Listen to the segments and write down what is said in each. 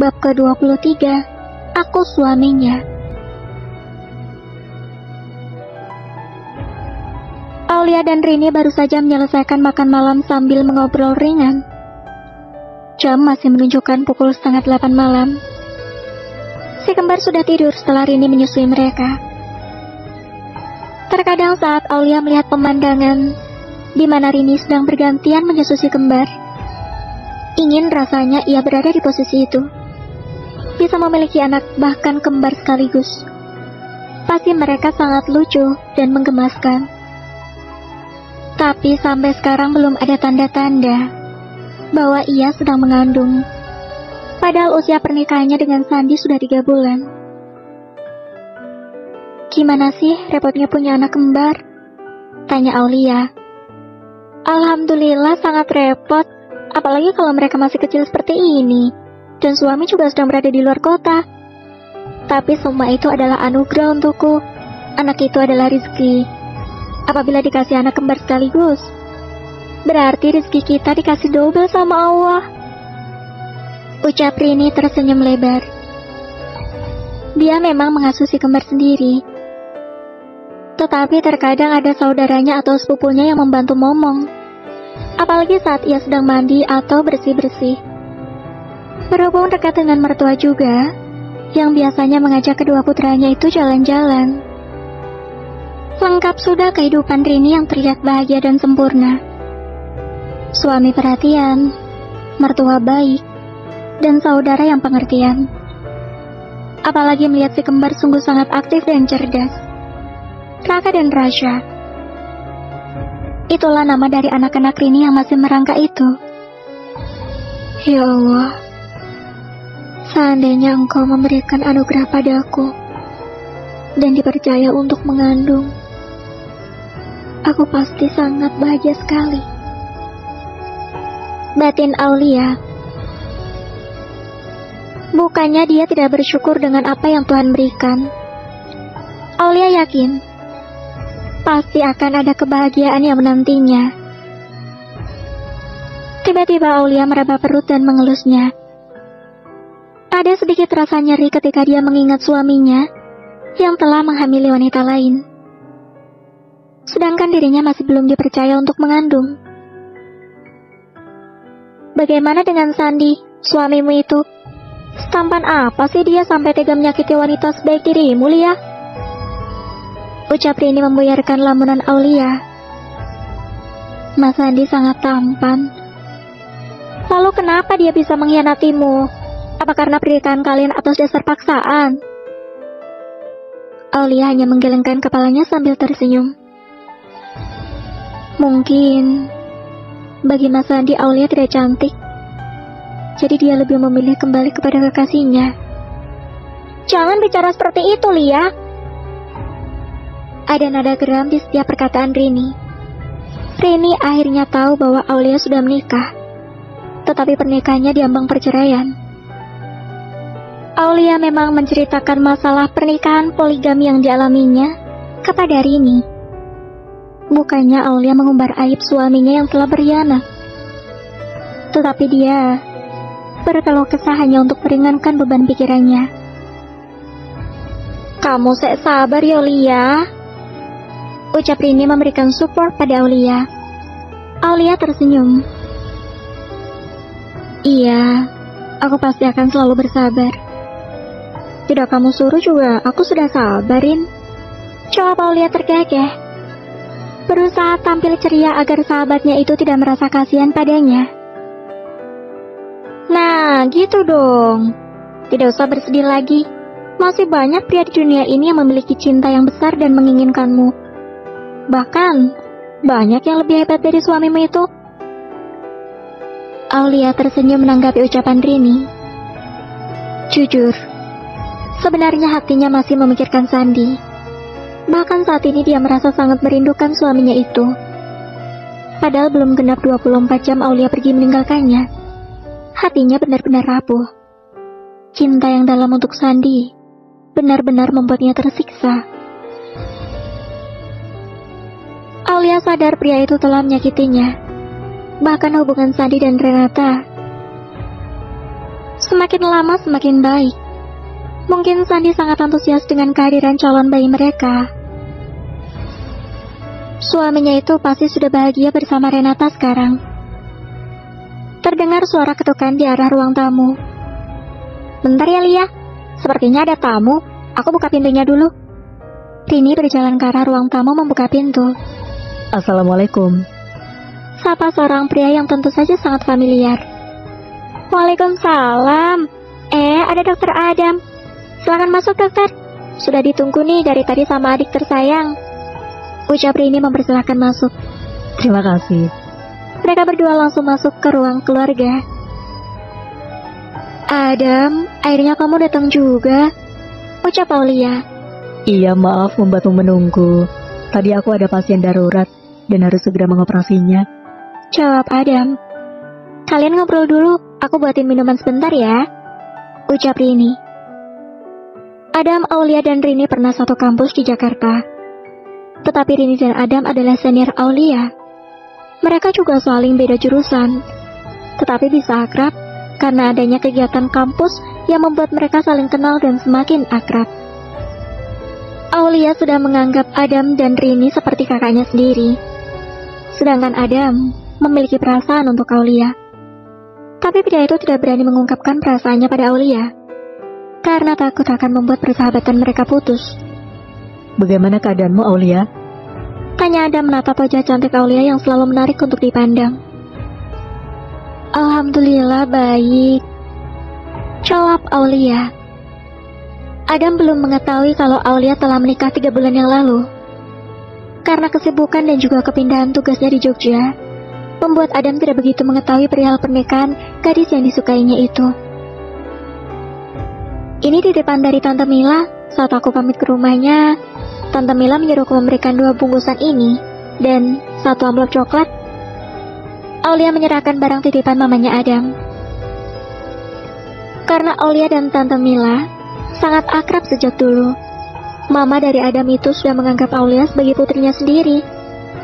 bab ke-23. Aku suaminya. Aulia dan Rini baru saja menyelesaikan makan malam sambil mengobrol ringan. Jam masih menunjukkan pukul 7:30 malam. Si kembar sudah tidur setelah Rini menyusui mereka. Terkadang saat Aulia melihat pemandangan di mana Rini sedang bergantian menyusui si kembar, ingin rasanya ia berada di posisi itu. Bisa memiliki anak bahkan kembar sekaligus. Pasti mereka sangat lucu dan menggemaskan. Tapi sampai sekarang belum ada tanda-tanda bahwa ia sedang mengandung. Padahal usia pernikahannya dengan Sandi sudah 3 bulan. Gimana sih repotnya punya anak kembar? Tanya Aulia. Alhamdulillah sangat repot, apalagi kalau mereka masih kecil seperti ini. Dan suami juga sedang berada di luar kota. Tapi semua itu adalah anugerah untukku. Anak itu adalah rezeki. Apabila dikasih anak kembar sekaligus, berarti rezeki kita dikasih double sama Allah. Ucap Rini tersenyum lebar. Dia memang mengasuh si kembar sendiri. Tetapi terkadang ada saudaranya atau sepupunya yang membantu momong. Apalagi saat ia sedang mandi atau bersih-bersih. Berhubung dekat dengan mertua juga, yang biasanya mengajak kedua putranya itu jalan-jalan. Lengkap sudah kehidupan Rini yang terlihat bahagia dan sempurna. Suami perhatian, mertua baik, dan saudara yang pengertian. Apalagi melihat si kembar sungguh sangat aktif dan cerdas. Raka dan Rasya. Itulah nama dari anak-anak Rini yang masih merangkak itu. Ya Allah, seandainya Engkau memberikan anugerah padaku dan dipercaya untuk mengandung, aku pasti sangat bahagia sekali. Batin Aulia. Bukannya dia tidak bersyukur dengan apa yang Tuhan berikan. Aulia yakin pasti akan ada kebahagiaan yang menantinya. Tiba-tiba Aulia meraba perut dan mengelusnya. Ada sedikit rasa nyeri ketika dia mengingat suaminya yang telah menghamili wanita lain. Sedangkan dirinya masih belum dipercaya untuk mengandung. Bagaimana dengan Sandi, suamimu itu? Setampan apa sih dia sampai tega menyakiti wanita sebaik dirimu, Lia? Ucap Rini membuyarkan lamunan Aulia. Mas Sandi sangat tampan. Lalu kenapa dia bisa mengkhianatimu? Apa karena pernikahan kalian atas dasar paksaan? Aulia hanya menggelengkan kepalanya sambil tersenyum. Mungkin bagi Mas Sandi Aulia tidak cantik, jadi dia lebih memilih kembali kepada kekasihnya. Jangan bicara seperti itu, Lia. Ada nada geram di setiap perkataan Rini. Rini akhirnya tahu bahwa Aulia sudah menikah, tetapi pernikahannya diambang perceraian. Aulia memang menceritakan masalah pernikahan poligami yang dialaminya kepada Rini. Bukannya Aulia mengumbar aib suaminya yang telah berkhianat, tetapi dia berkeluh kesah hanya untuk meringankan beban pikirannya. Kamu sabar ya, Lia. Ucap Rini memberikan support pada Aulia. Aulia tersenyum. Iya, aku pasti akan selalu bersabar. Tidak kamu suruh juga, aku sudah sabarin. Jawab Aulia terkekeh. Berusaha tampil ceria agar sahabatnya itu tidak merasa kasihan padanya. Nah, gitu dong. Tidak usah bersedih lagi. Masih banyak pria di dunia ini yang memiliki cinta yang besar dan menginginkanmu. Bahkan, banyak yang lebih hebat dari suamimu itu. Aulia tersenyum menanggapi ucapan Rini. Jujur, sebenarnya hatinya masih memikirkan Sandi. Bahkan saat ini dia merasa sangat merindukan suaminya itu. Padahal belum genap 24 jam Aulia pergi meninggalkannya. Hatinya benar-benar rapuh. Cinta yang dalam untuk Sandi benar-benar membuatnya tersiksa. Aulia sadar pria itu telah menyakitinya. Bahkan hubungan Sandi dan Renata Semakin lama semakin baik. Mungkin Sandi sangat antusias dengan kehadiran calon bayi mereka. Suaminya itu pasti sudah bahagia bersama Renata sekarang. Terdengar suara ketukan di arah ruang tamu. Bentar ya Lia, sepertinya ada tamu. Aku buka pintunya dulu. Rini berjalan ke arah ruang tamu membuka pintu. Assalamualaikum. Sapa seorang pria yang tentu saja sangat familiar. Waalaikumsalam. Ada Dokter Adam. Silakan masuk dokter. Sudah ditunggu nih dari tadi sama adik tersayang. Ucap Rini mempersilahkan masuk. Terima kasih. Mereka berdua langsung masuk ke ruang keluarga. Adam, akhirnya kamu datang juga. Ucap Aulia. Iya, maaf membuatmu menunggu. Tadi aku ada pasien darurat dan harus segera mengoperasinya. Jawab Adam. Kalian ngobrol dulu, aku buatin minuman sebentar ya. Ucap Rini. Adam, Aulia, dan Rini pernah satu kampus di Jakarta. Tetapi Rini dan Adam adalah senior Aulia. Mereka juga saling beda jurusan, tetapi bisa akrab karena adanya kegiatan kampus yang membuat mereka saling kenal dan semakin akrab. Aulia sudah menganggap Adam dan Rini seperti kakaknya sendiri. Sedangkan Adam memiliki perasaan untuk Aulia. Tapi pria itu tidak berani mengungkapkan perasaannya pada Aulia, karena takut akan membuat persahabatan mereka putus. Bagaimana keadaanmu, Aulia? Tanya Adam menatap wajah cantik Aulia yang selalu menarik untuk dipandang. Alhamdulillah baik, jawab Aulia. Adam belum mengetahui kalau Aulia telah menikah 3 bulan yang lalu. Karena kesibukan dan juga kepindahan tugasnya di Jogja, membuat Adam tidak begitu mengetahui perihal pernikahan gadis yang disukainya itu. Ini titipan dari Tante Mila. Saat aku pamit ke rumahnya, Tante Mila menyuruhku memberikan 2 bungkusan ini dan 1 amplop coklat. Aulia menyerahkan barang titipan mamanya Adam. Karena Aulia dan Tante Mila sangat akrab sejak dulu, mama dari Adam itu sudah menganggap Aulia sebagai putrinya sendiri,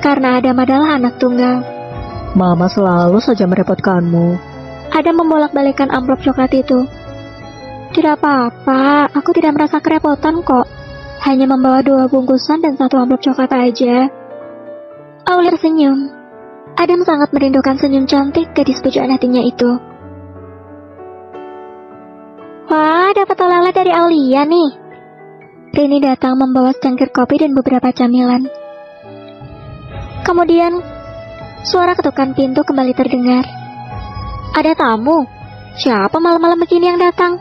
karena Adam adalah anak tunggal. Mama selalu saja merepotkanmu. Adam membolak-balikan amplop coklat itu. Tidak apa-apa, aku tidak merasa kerepotan kok. Hanya membawa 2 bungkusan dan 1 amplop coklat aja. Aulia tersenyum. Adam sangat merindukan senyum cantik gadis pujaan hatinya itu. Wah, dapat oleh-oleh dari Aulia nih. Rini datang membawa secangkir kopi dan beberapa camilan. Kemudian, suara ketukan pintu kembali terdengar. Ada tamu? Siapa malam-malam begini yang datang?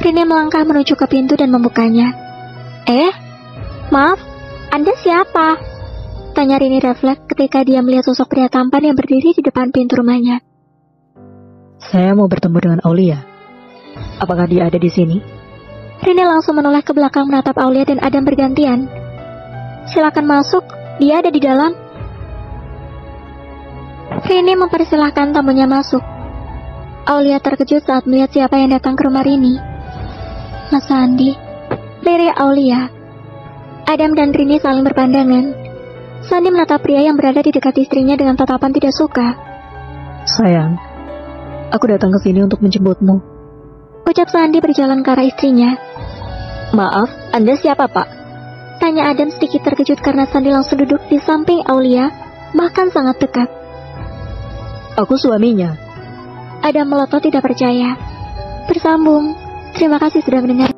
Rini melangkah menuju ke pintu dan membukanya. Maaf, Anda siapa? Tanya Rini refleks ketika dia melihat sosok pria tampan yang berdiri di depan pintu rumahnya. Saya mau bertemu dengan Aulia. Apakah dia ada di sini? Rini langsung menoleh ke belakang menatap Aulia dan Adam bergantian. Silakan masuk, dia ada di dalam. Rini mempersilahkan tamunya masuk. Aulia terkejut saat melihat siapa yang datang ke rumah Rini. Mas Sandi, lirik Aulia. Adam dan Rini saling berpandangan. Sandi menatap pria yang berada di dekat istrinya dengan tatapan tidak suka. Sayang, aku datang ke sini untuk menjemputmu. Ucap Sandi berjalan ke arah istrinya. Maaf, Anda siapa, Pak? Tanya Adam sedikit terkejut karena Sandi langsung duduk di samping Aulia, bahkan sangat dekat. Aku suaminya. Adam melotot tidak percaya. Bersambung. Terima kasih sudah mendengar.